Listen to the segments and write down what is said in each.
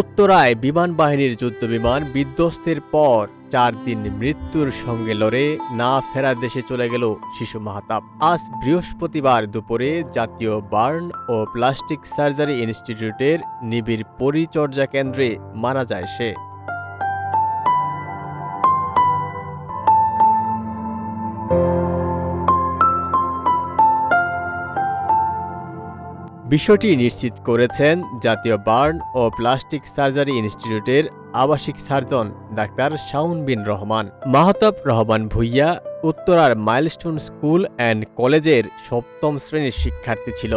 উত্তরায় বিমান বাহিনীর যুদ্ধবিমান বিধ্বস্তের পর 4 দিন মৃত্যুর সঙ্গে লড়ে না ফেরার দেশে চলে গেল শিশু মাহতাব। আজ বৃহস্পতিবার দুপুরে জাতীয় বার্ন ও প্লাস্টিক সার্জারি ইনস্টিটিউটের নিবিড় পরিচর্যা কেন্দ্রে মারা যায় সে। বিষয়টি নিশ্চিত করেছেন জাতীয় বার্ন ও প্লাস্টিক সার্জারি ইনস্টিটিউটের আবাসিক সার্জন ডাক্তার শাওন বিন রহমান। মাহতাব রহমান ভূঁইয়া উত্তরার মাইলস্টোন স্কুল অ্যান্ড কলেজের 7ম শ্রেণীর শিক্ষার্থী ছিল।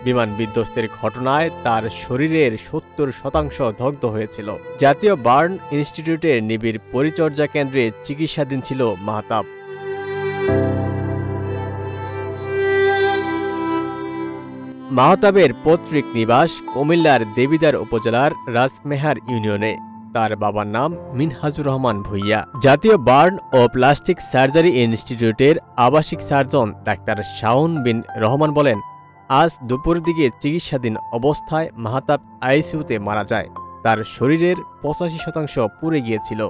বিমান বিধ্বস্তের ঘটনায় তার শরীরের 70% দগ্ধ হয়েছিল। জাতীয় বার্ন ইনস্টিটিউটের নিবিড় পরিচর্যা কেন্দ্রে চিকিৎসাধীন ছিল মাহতাব। মাহতাবের পৈতৃক নিবাস কুমিল্লার দেবিদ্বার উপজেলার রাজমেহার ইউনিয়নে। তার বাবার নাম মিনহাজুর রহমান ভূঁইয়া। জাতীয় বার্ন ও প্লাস্টিক সার্জারি ইনস্টিটিউটের আবাসিক সার্জন ডাক্তার শাওন বিন রহমান বলেন, আজ দুপুর দিকে চিকিৎসাধীন অবস্থায় মাহতাব আইসিইউতে মারা যায়। তার শরীরের 85% পুড়ে গিয়েছিল।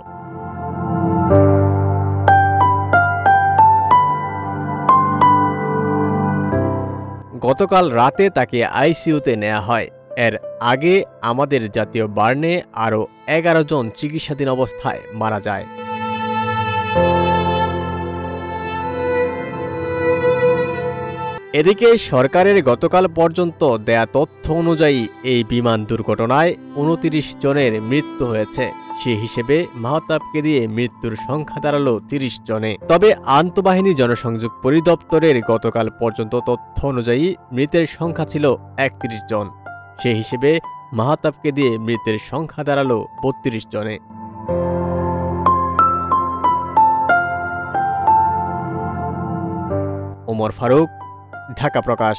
গতকাল রাতে তাকে আইসিইউতে নেওয়া হয়। এর আগে আমাদের জাতীয় বার্নে আরও 11 জন চিকিৎসাধীন অবস্থায় মারা যায়। এদিকে সরকারের গতকাল পর্যন্ত দেয়া তথ্য অনুযায়ী এই বিমান দুর্ঘটনায় 29 জনের মৃত্যু হয়েছে। সে হিসেবে মাহতাবকে দিয়ে মৃত্যুর সংখ্যা দাঁড়ালো 30 জনে। তবে আন্তঃবাহিনী জনসংযোগ পরিদপ্তরের গতকাল পর্যন্ত তথ্য অনুযায়ী মৃতের সংখ্যা ছিল 31 জন। সে হিসেবে মাহতাবকে দিয়ে মৃতের সংখ্যা দাঁড়ালো 32 জনে। ওমর ফারুক, ঢাকা প্রকাশ।